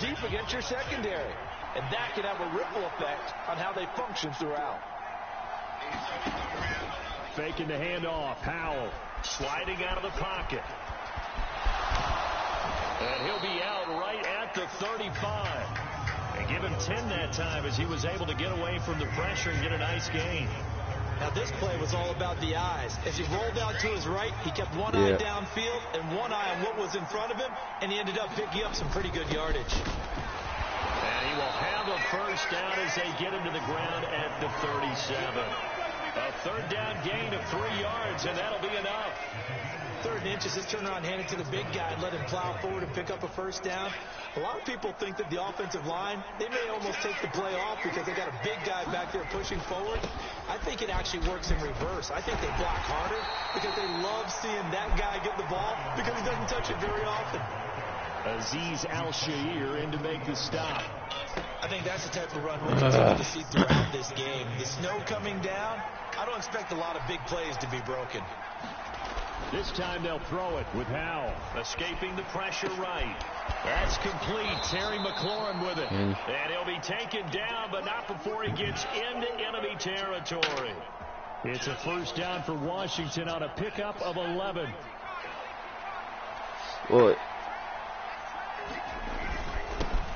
deep against your secondary. And that can have a ripple effect on how they function throughout. Faking the handoff. Howell sliding out of the pocket. And he'll be out right at the 35. And give him 10 that time as he was able to get away from the pressure and get a nice gain. Now this play was all about the eyes. As he rolled out to his right, he kept one eye downfield and one eye on what was in front of him, and he ended up picking up some pretty good yardage. And he will have a first down as they get him to the ground at the 37. A third down gain of 3 yards, and that'll be enough. 3rd and inches, just turn around, hand it to the big guy, and let him plow forward and pick up a first down. A lot of people think that the offensive line, they may almost take the play off because they got a big guy back there pushing forward. I think it actually works in reverse. I think they block harder because they love seeing that guy get the ball because he doesn't touch it very often. Azeez Al-Shaair in to make the stop. I think that's the type of run we'll continue to see throughout this game. The snow coming down, I don't expect a lot of big plays to be broken. This time they'll throw it with Howell. Escaping the pressure right. That's complete. Terry McLaurin with it. And he'll be taken down, but not before he gets into enemy territory. It's a first down for Washington on a pickup of 11. What?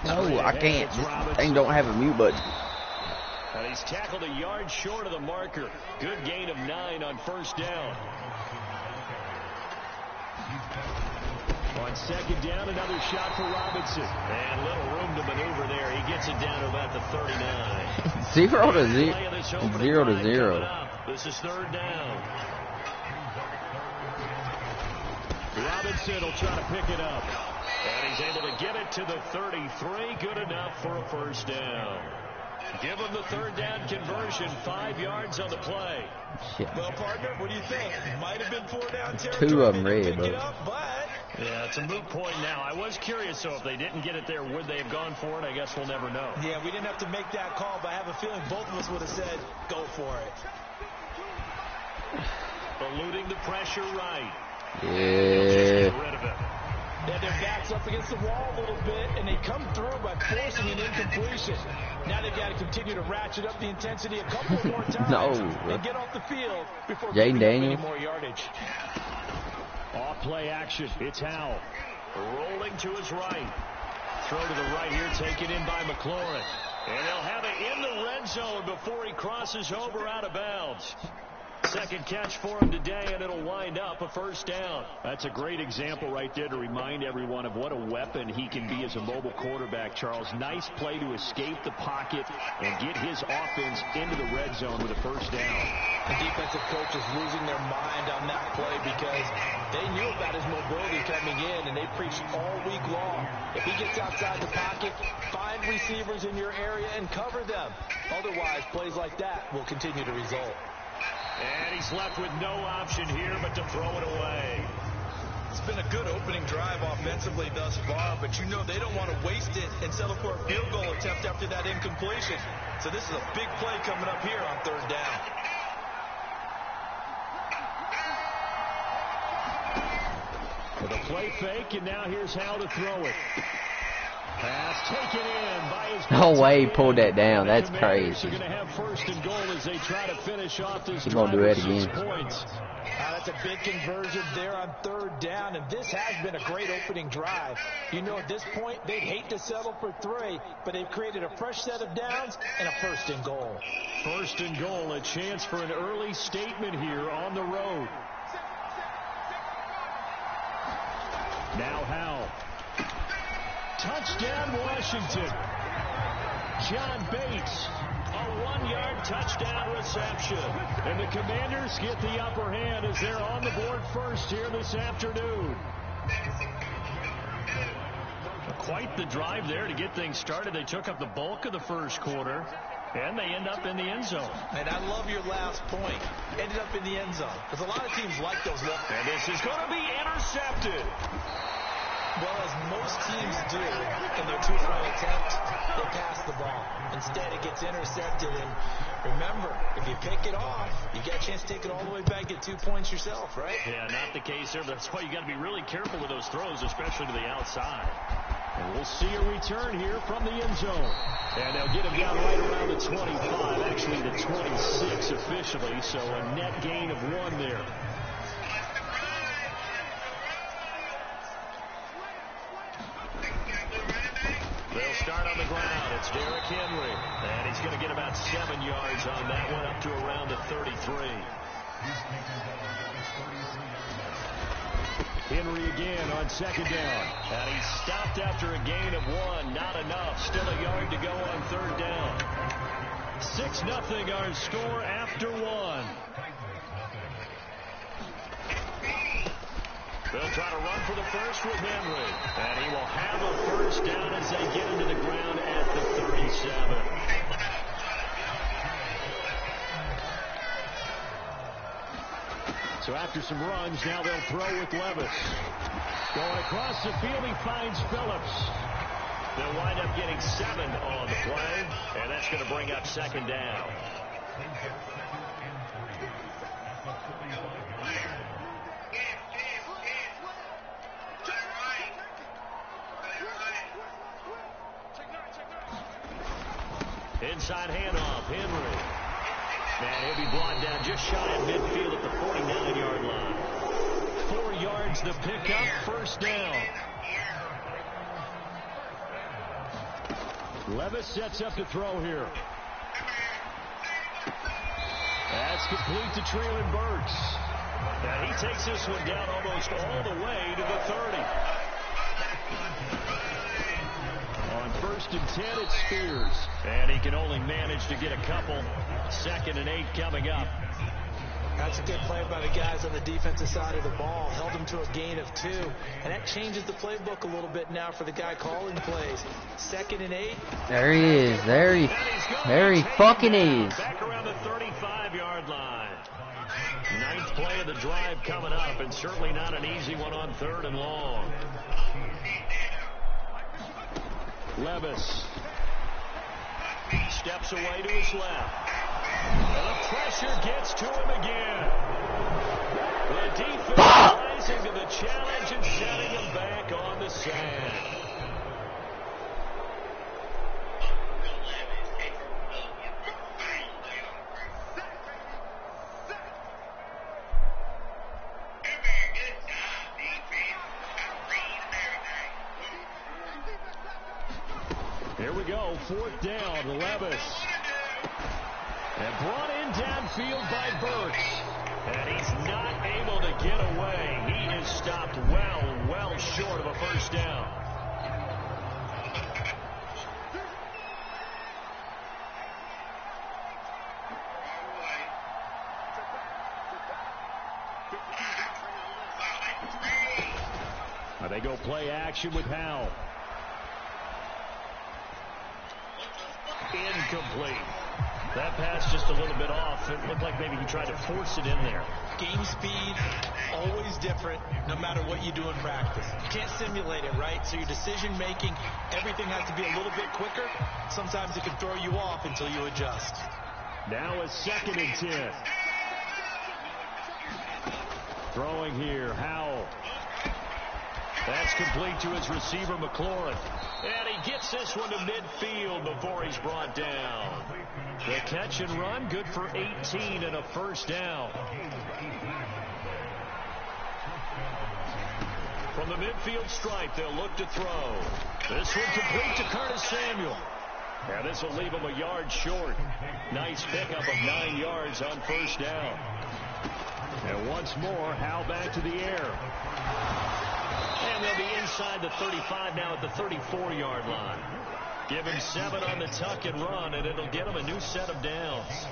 No, I can't. This thing don't have a mute button. And he's tackled a yard short of the marker. Good gain of 9 on first down. On second down, another shot for Robinson. And little room to maneuver there. He gets it down to about the 39. 0 to 0. 0 to 0. This is 3rd down. Robinson will try to pick it up. And he's able to get it to the 33. Good enough for a first down. Give him the 3rd down conversion. 5 yards on the play. Yeah. Well, partner, what do you think? Might have been 4 down territory. 2 of them red, but yeah, it's a moot point now. I was curious, so if they didn't get it there, would they have gone for it? I guess we'll never know. Yeah, we didn't have to make that call, but I have a feeling both of us would have said, go for it. Eluding the pressure right. Yeah. Get rid of it. And their back's up against the wall a little bit, and they come through by forcing an incompletion. Now they've got to continue to ratchet up the intensity a couple more times and get off the field before giving up any more yardage. Off play action. It's Howell. Rolling to his right. Throw to the right here, taken in by McLaurin. And they'll have it in the red zone before he crosses over out of bounds. Second catch for him today, and it'll wind up a first down. That's a great example right there to remind everyone of what a weapon he can be as a mobile quarterback, Charles. Nice play to escape the pocket and get his offense into the red zone with a first down. The defensive coach is losing their mind on that play because they knew about his mobility coming in, and they preached all week long. If he gets outside the pocket, find receivers in your area and cover them. Otherwise, plays like that will continue to result. And he's left with no option here but to throw it away. It's been a good opening drive offensively thus far, but you know they don't want to waste it and settle for a field goal attempt after that incompletion. So this is a big play coming up here on 3rd down. With a play fake, and now here's how to throw it. Pass taken in by his no way he pulled that down. That's crazy. Going to have 1st and goal as they try to finish off this He's going to do that again. That's a big conversion there on 3rd down, and this has been a great opening drive. You know, at this point, they'd hate to settle for 3, but they've created a fresh set of downs and a 1st and goal. 1st and goal, a chance for an early statement here on the road. Now Howell. Touchdown, Washington. John Bates, a 1-yard touchdown reception. And the Commanders get the upper hand as they're on the board first here this afternoon. Quite the drive there to get things started. They took up the bulk of the first quarter, and they end up in the end zone. And I love your last point. Ended up in the end zone. Because a lot of teams like those. And this is going to be intercepted. Well, as most teams do in their 2-point attempt, they pass the ball. Instead, it gets intercepted. And remember, if you pick it off, you get a chance to take it all the way back, get 2 points yourself, right? Yeah, not the case there. That's why you got to be really careful with those throws, especially to the outside. And we'll see a return here from the end zone. And they'll get him down right around the 25, actually the 26 officially, so a net gain of 1 there. They'll start on the ground. It's Derrick Henry. And he's going to get about 7 yards on that one, up to around the 33. Henry again on second down. And he stopped after a gain of 1. Not enough. Still a yard to go on third down. 6-0 our score after 1. They'll try to run for the first with Henry. And he will have a first down as they get into the ground at the 37. So after some runs, now they'll throw with Levis. Going across the field, he finds Phillips. They'll wind up getting 7 on the play, and that's going to bring up second down. Inside handoff, Henry. And he'll be brought down just shy of midfield at the 49-yard line. 4 yards to pick up, first down. Levis sets up to throw here. That's complete to Treylon Burks. And he takes this one down almost all the way to the 30. On 1st and 10, it's Spears. And he can only manage to get a couple. 2nd and 8 coming up. That's a good play by the guys on the defensive side of the ball. Held him to a gain of 2. And that changes the playbook a little bit now for the guy calling plays. 2nd and 8. There he is. There he fucking is. Back around the 35-yard line. 9th play of the drive coming up, and certainly not an easy one on 3rd and long. Levis steps away to his left. And the pressure gets to him again. The defense rising to the challenge and setting him back on the sand. Here we go, 4th down, Levis. And brought in downfield by Burks. And he's not able to get away. He is stopped well short of a first down. Now they go play action with Howell. Incomplete. That pass just a little bit off. It looked like maybe he tried to force it in there. Game speed, always different, no matter what you do in practice. You can't simulate it, right? So your decision-making, everything has to be a little bit quicker. Sometimes it can throw you off until you adjust. Now a 2nd and 10. Throwing here, Howell. That's complete to his receiver, McLaurin. And he gets this one to midfield before he's brought down. The catch and run, good for 18 and a first down. From the midfield stripe, they'll look to throw. This one complete to Curtis Samuel. Now this will leave him a yard short. Nice pickup of 9 yards on first down. And once more, Howell back to the air. And they'll be inside the 35 now at the 34-yard line. Give him 7 on the tuck and run, and it'll get him a new set of downs.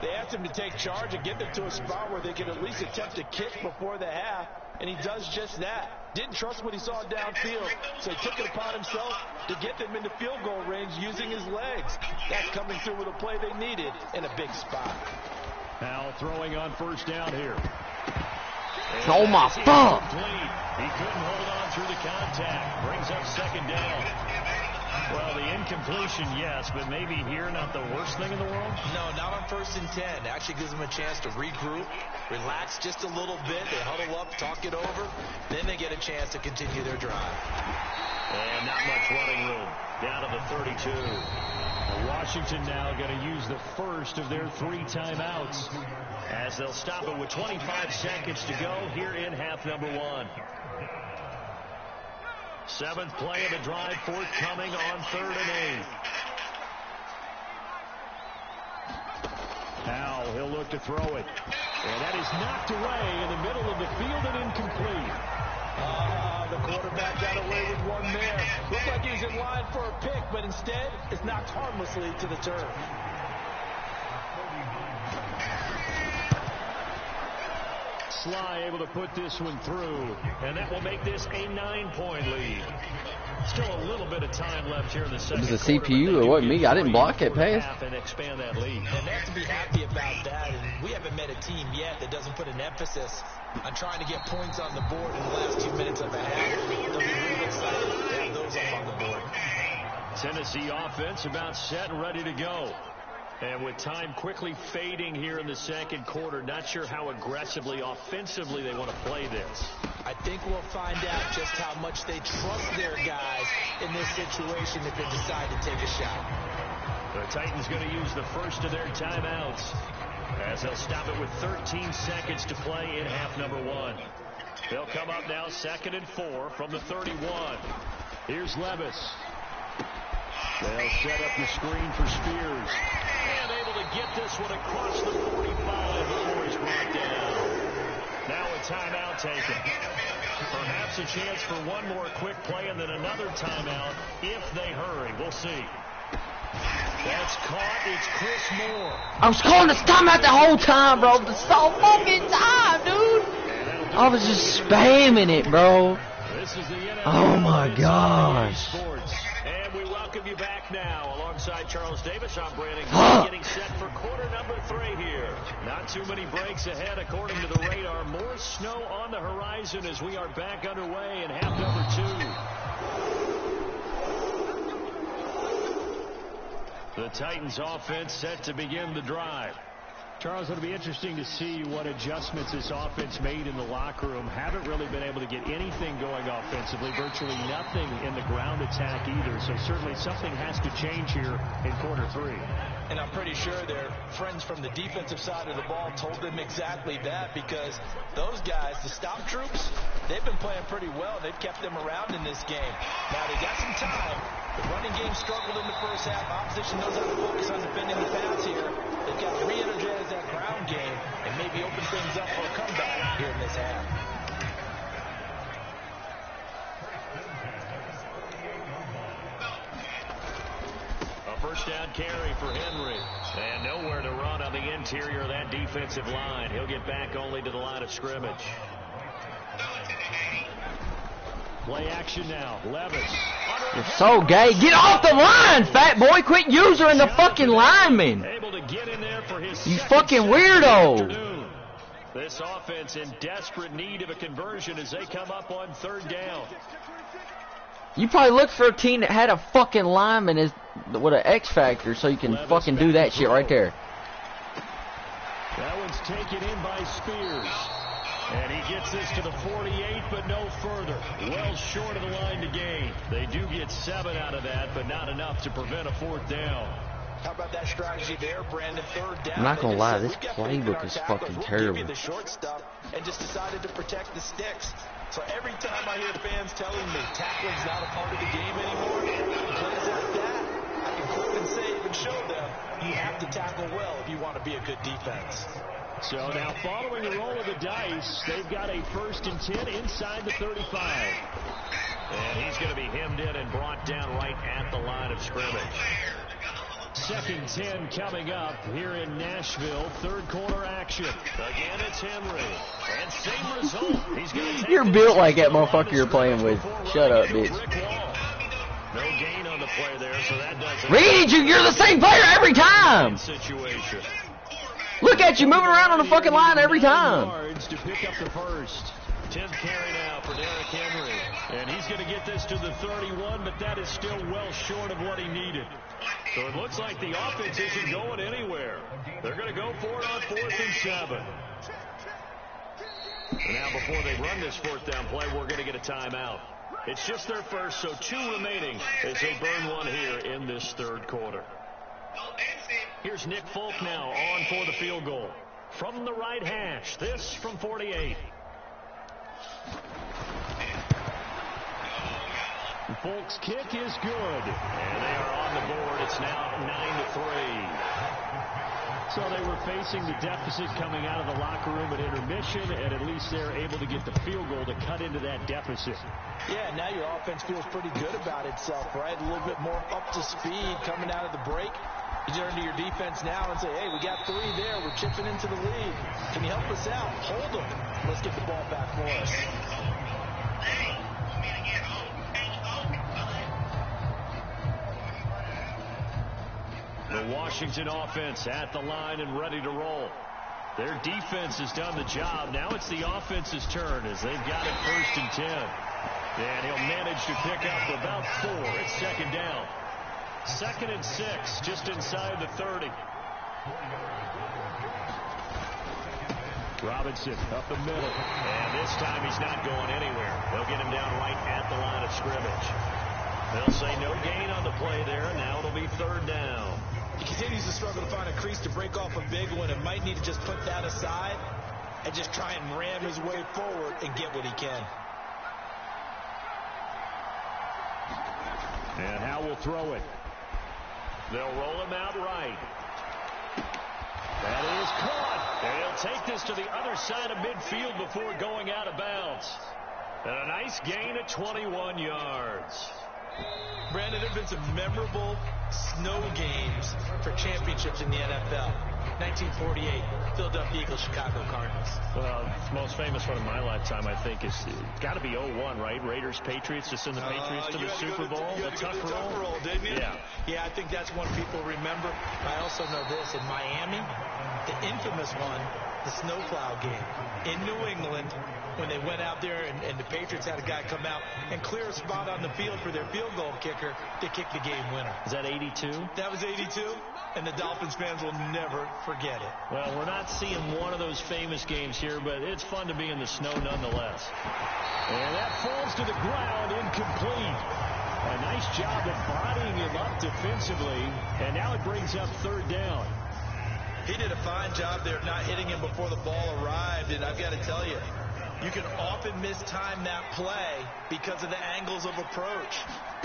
They asked him to take charge and get them to a spot where they could at least attempt a kick before the half, and he does just that. Didn't trust what he saw downfield, so he took it upon himself to get them into field goal range using his legs. That's coming through with a play they needed in a big spot. Howell throwing on first down here. Oh, my fuck. He couldn't hold on through the contact. Brings up second down. Well, the incompletion, yes, but maybe here not the worst thing in the world? No, not on 1st and 10. Actually gives them a chance to regroup, relax just a little bit. They huddle up, talk it over. Then they get a chance to continue their drive. And not much running room. Down to the 32. Washington now going to use the first of their 3 timeouts as they'll stop it with 25 seconds to go here in half number 1. 7th play of the drive forthcoming on 3rd and 8. Now he'll look to throw it. And that is knocked away in the middle of the field and incomplete. The quarterback got away with one there. Looked like he was in line for a pick, but instead it's knocked harmlessly to the turf. Sly able to put this one through, and that will make this a 9-point lead. Still a little bit of time left here in the second. It was the CPU. It wasn't me. I didn't block that pass. And expand that lead. And they have to be happy about that. And we haven't met a team yet that doesn't put an emphasis on trying to get points on the board in the last 2 minutes of a half. They'll be really excited to have those up on the board. Tennessee offense about set and ready to go. And with time quickly fading here in the second quarter, not sure how aggressively, offensively they want to play this. I think we'll find out just how much they trust their guys in this situation if they decide to take a shot. The Titans going to use the first of their timeouts as they'll stop it with 13 seconds to play in half number 1. They'll come up now 2nd and 4 from the 31. Here's Levis. They'll set up the screen for Spears. And able to get this one across the 45 before he's brought down. Now a timeout taken. Perhaps a chance for one more quick play and then another timeout if they hurry. We'll see. That's caught. It's Chris Moore. I was calling this timeout the whole time, bro. The whole fucking time, dude. I was just spamming it, bro. This is the NFL. Oh my gosh. And we welcome you back now alongside Charles Davis. I'm Brandon getting set for quarter number 3 here. Not too many breaks ahead according to the radar. More snow on the horizon as we are back underway in half number 2. The Titans offense set to begin the drive. Charles, it'll be interesting to see what adjustments this offense made in the locker room. Haven't really been able to get anything going offensively. Virtually nothing in the ground attack either. So certainly something has to change here in quarter 3. And I'm pretty sure their friends from the defensive side of the ball told them exactly that, because those guys, the stop troops, they've been playing pretty well. They've kept them around in this game. Now they got some time. The running game struggled in the first half. Opposition knows how to focus on defending the pass here. They've got to re-energize that ground game and maybe open things up for a comeback here in this half. A first down carry for Henry. And nowhere to run on the interior of that defensive line. He'll get back only to the line of scrimmage. Play action now. Levis. You're so gay. Get off the line, fat boy. Quit using the fucking lineman. Able to get in there for his You fucking weirdo. This offense in desperate need of a conversion as they come up on 3rd down. You probably look for a team that had a fucking lineman with an X factor so you can fucking do that shit right there. That one's taken in by Spears. And he gets this to the 48, but no further. Well short of the line to gain. They do get 7 out of that, but not enough to prevent a 4th down. How about that strategy there, Brandon? 3rd down. I'm not gonna lie, this playbook is fucking terrible. Give you the short stuff and just decided to protect the sticks. So every time I hear fans telling me tackling's not a part of the game anymore, plays like that, I can quote and save and show them you have to tackle well if you want to be a good defense. So now following the roll of the dice, they've got a 1st and 10 inside the 35. And he's going to be hemmed in and brought down right at the line of scrimmage. 2nd 10 coming up here in Nashville. 3rd quarter action. Again, it's Henry. And same result. He's going to take You're built like that motherfucker you're playing with. Shut up, bitch. No gain on the play there, so that doesn't. Reed, you're the same player every time. Situation. Look at you moving around on the fucking line every time. To pick up the first. 10th carry now for Derrick Henry. And he's going to get this to the 31, but that is still well short of what he needed. So it looks like the offense isn't going anywhere. They're going to go for it on 4th and 7. And now before they run this 4th down play, we're going to get a timeout. It's just their first, so 2 remaining as they burn one here in this 3rd quarter. Here's Nick Folk now on for the field goal. From the right hash, this from 48. Folk's kick is good. And they are on the board. It's now 9-3. So they were facing the deficit coming out of the locker room at intermission, and at least they're able to get the field goal to cut into that deficit. Yeah, now your offense feels pretty good about itself, right? A little bit more up to speed coming out of the break. You turn to your defense now and say, hey, we got 3 there. We're chipping into the lead. Can you help us out? Hold them. Let's get the ball back for us. The Washington offense at the line and ready to roll. Their defense has done the job. Now it's the offense's turn as they've got it 1st and 10. And he'll manage to pick up about 4. It's 2nd down. 2nd and 6, just inside the 30. Robinson up the middle. And this time he's not going anywhere. They'll get him down right at the line of scrimmage. They'll say no gain on the play there. Now it'll be 3rd down. He continues to struggle to find a crease to break off a big one and might need to just put that aside and just try and ram his way forward and get what he can. And Howe will throw it. They'll roll him out right. That is caught. And he'll take this to the other side of midfield before going out of bounds. And a nice gain at 21 yards. Brandon, there have been some memorable snow games for championships in the NFL. 1948, Philadelphia Eagles, Chicago Cardinals. Well, the most famous one in my lifetime, I think, is got to be 01, right? Raiders, Patriots, to send the Patriots to the Super Bowl. The Tuck roll, didn't you? Yeah. Yeah, I think that's one people remember. I also know this. In Miami, the infamous one, the snowplow game. In New England, when they went out there and the Patriots had a guy come out and clear a spot on the field for their field goal kicker to kick the game winner. Is that 82? That was 82, and the Dolphins fans will never forget it. Well, we're not seeing one of those famous games here, but it's fun to be in the snow nonetheless. And that falls to the ground, incomplete. A nice job of bodying him up defensively, and now it brings up 3rd down. He did a fine job there of not hitting him before the ball arrived, and I've got to tell you, you can often mistime that play because of the angles of approach.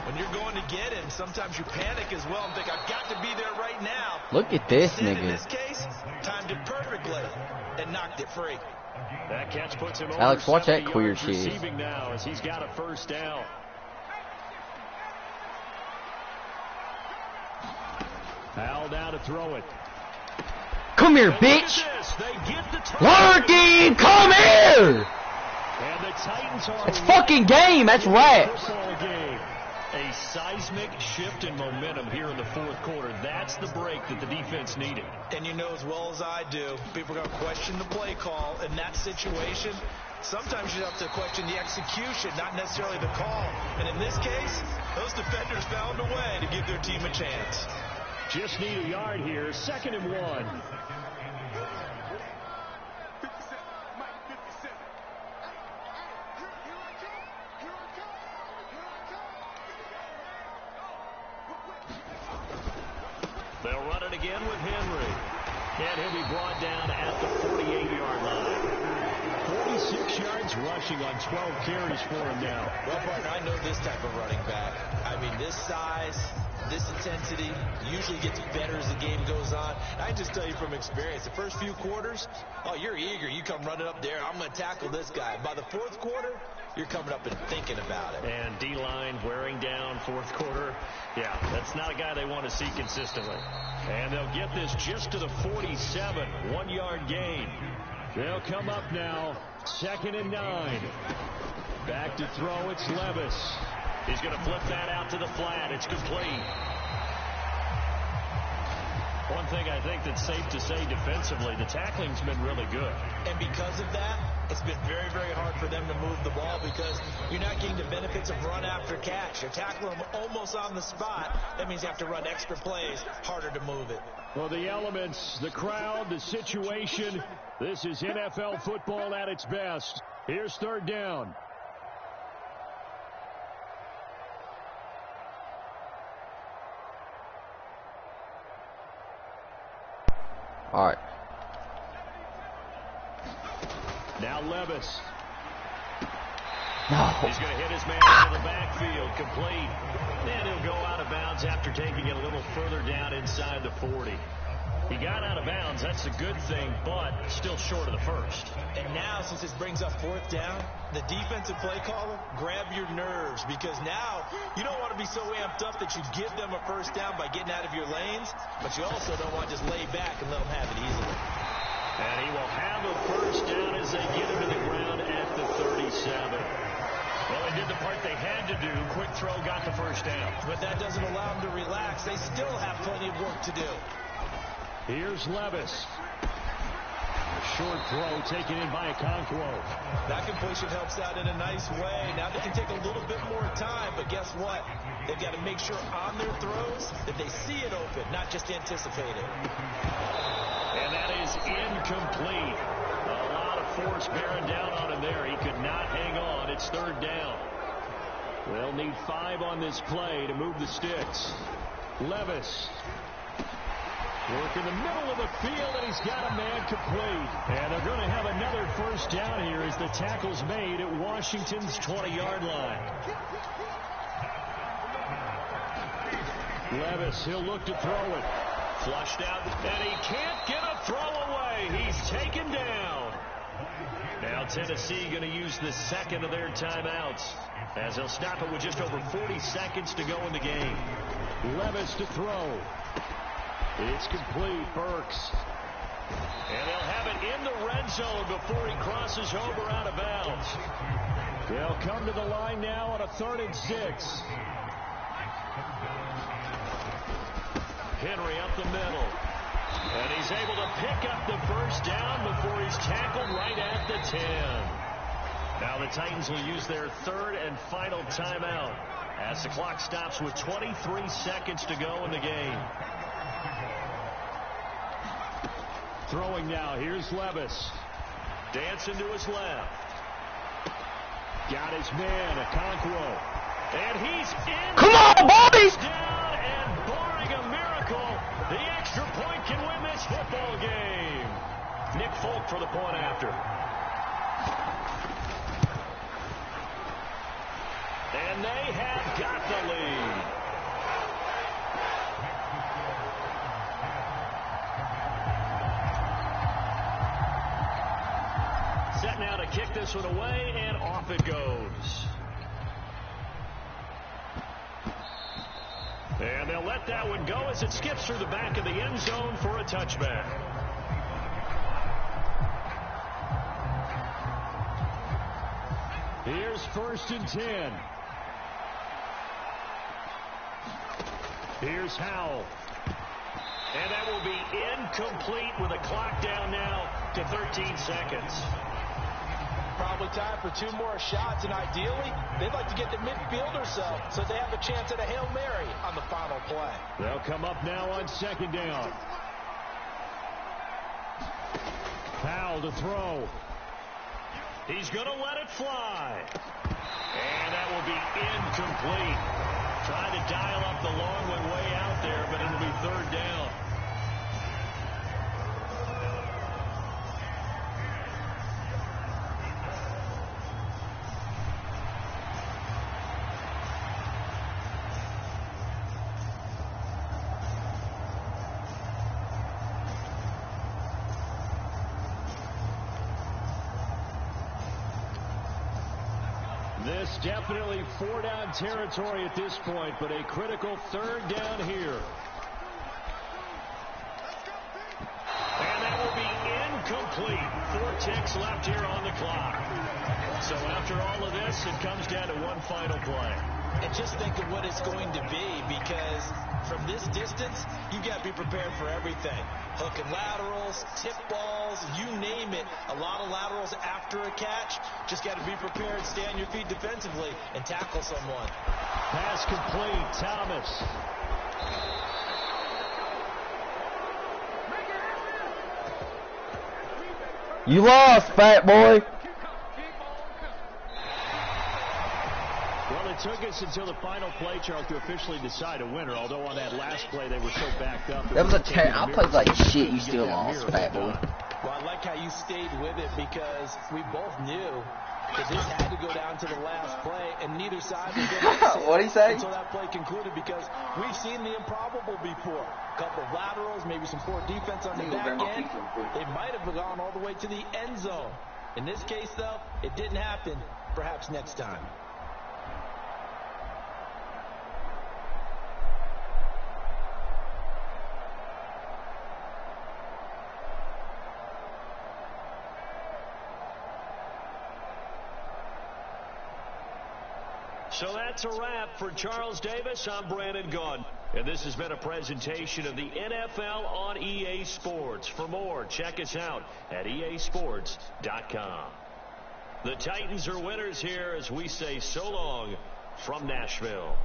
When you're going to get him, sometimes you panic as well and think, I've got to be there right now. Look at this Instead, nigga. in this case, timed it perfectly and knocked it free. That catch puts him Alex, over watch that 70 queer yards shit. receiving now as he's got a 1st down. Howell down to throw it. Come here, And look at bitch. this. They get the Larkin, come here. And the Titans are It's fucking game. That's raps. football game. A seismic shift in momentum here in the 4th quarter. That's the break that the defense needed. And you know as well as I do, people are going to question the play call in that situation. Sometimes you have to question the execution, not necessarily the call. And in this case, those defenders found a way to give their team a chance. Just need a yard here. 2nd and 1. They'll run it again with Henry. And he'll be brought down at the 48-yard line. 46 yards rushing on 12 carries for him now. Well, partner, I know this type of running back. I mean, this size, this intensity usually gets better as the game goes on. I just tell you from experience, the first few quarters, oh, you're eager. You come running up there. I'm going to tackle this guy. By the 4th quarter, you're coming up and thinking about it. And D-line wearing down 4th quarter. Yeah, that's not a guy they want to see consistently. And they'll get this just to the 47. 1-yard gain. They'll come up now. 2nd and 9. Back to throw. It's Levis. He's going to flip that out to the flat. It's complete. One thing I think that's safe to say defensively, the tackling's been really good. And because of that, it's been very, very hard for them to move the ball because you're not getting the benefits of run after catch. You're tackling them almost on the spot. That means you have to run extra plays, harder to move it. Well, the elements, the crowd, the situation, this is NFL football at its best. Here's third down. All right. Now Levis. No. He's going to hit his man into the backfield, complete. And he'll go out of bounds after taking it a little further down inside the 40. He got out of bounds. That's a good thing, but still short of the first. And now, since this brings up fourth down, the defensive play caller, grab your nerves because now you don't want to be so amped up that you give them a first down by getting out of your lanes, but you also don't want to just lay back and let them have it easily. And he will have a first down as they get him to the ground at the 37. Well, they did the part they had to do. Quick throw got the first down. But that doesn't allow them to relax. They still have plenty of work to do. Here's Levis. A short throw taken in by Okonkwo. That completion helps out in a nice way. Now they can take a little bit more time, but guess what? They've got to make sure on their throws that they see it open, not just anticipate it. And that is incomplete. A lot of force bearing down on him there. He could not hang on. It's third down. They'll need 5 on this play to move the sticks. Levis. Work in the middle of the field, and he's got a man complete. And they're going to have another first down here as the tackle's made at Washington's 20-yard line. Levis, he'll look to throw it. Flushed out, and he can't get a throw away. He's taken down. Now Tennessee going to use the second of their timeouts as they'll stop it with just over 40 seconds to go in the game. Levis to throw. It's complete, Burks. And they'll have it in the red zone before he crosses over out of bounds. They'll come to the line now on a 3rd and 6. Henry up the middle. And he's able to pick up the first down before he's tackled right at the 10. Now the Titans will use their 3rd and final timeout as the clock stops with 23 seconds to go in the game. Throwing now, here's Levis. Dancing to his left. Got his man, Okonkwo. And he's in. Come on, boys! Down, and barring a miracle, the extra point can win this football game. Nick Folk for the point after. And they have got the lead. Set now to kick this one away, and off it goes. And they'll let that one go as it skips through the back of the end zone for a touchback. Here's 1st and 10. Here's Howell. And that will be incomplete with a clock down now to 13 seconds. Probably time for 2 more shots, and ideally, they'd like to get the midfielder so they have a chance at a Hail Mary on the final play. They'll come up now on 2nd down. Powell to throw. He's going to let it fly. And that will be incomplete. Trying to dial up the long one way out there, but it'll be 3rd down. This definitely 4-down territory at this point, but a critical 3rd down here. And that will be incomplete. 4 ticks left here on the clock. So after all of this, it comes down to one final play. And just think of what it's going to be, because from this distance, you've got to be prepared for everything. Hook and laterals, tip balls, you name it. A lot of laterals after a catch. Just got to be prepared, stay on your feet defensively, and tackle someone. Pass complete, Thomas. You lost, fat boy. Well, it took us until the final play, Charles, to officially decide a winner, although on that last play they were so backed up. That was I played like shit. You still lost, fat boy. Well, I like how you stayed with it, because we both knew that this had to go down to the last play, and neither side was going to What'd he say? until that play concluded, because we've seen the improbable before. A couple of laterals, maybe some poor defense on the back end. They might have gone all the way to the end zone. In this case, though, it didn't happen. Perhaps next time. So that's a wrap for Charles Davis. I'm Brandon Gaudin. And this has been a presentation of the NFL on EA Sports. For more, check us out at easports.com. The Titans are winners here as we say so long from Nashville.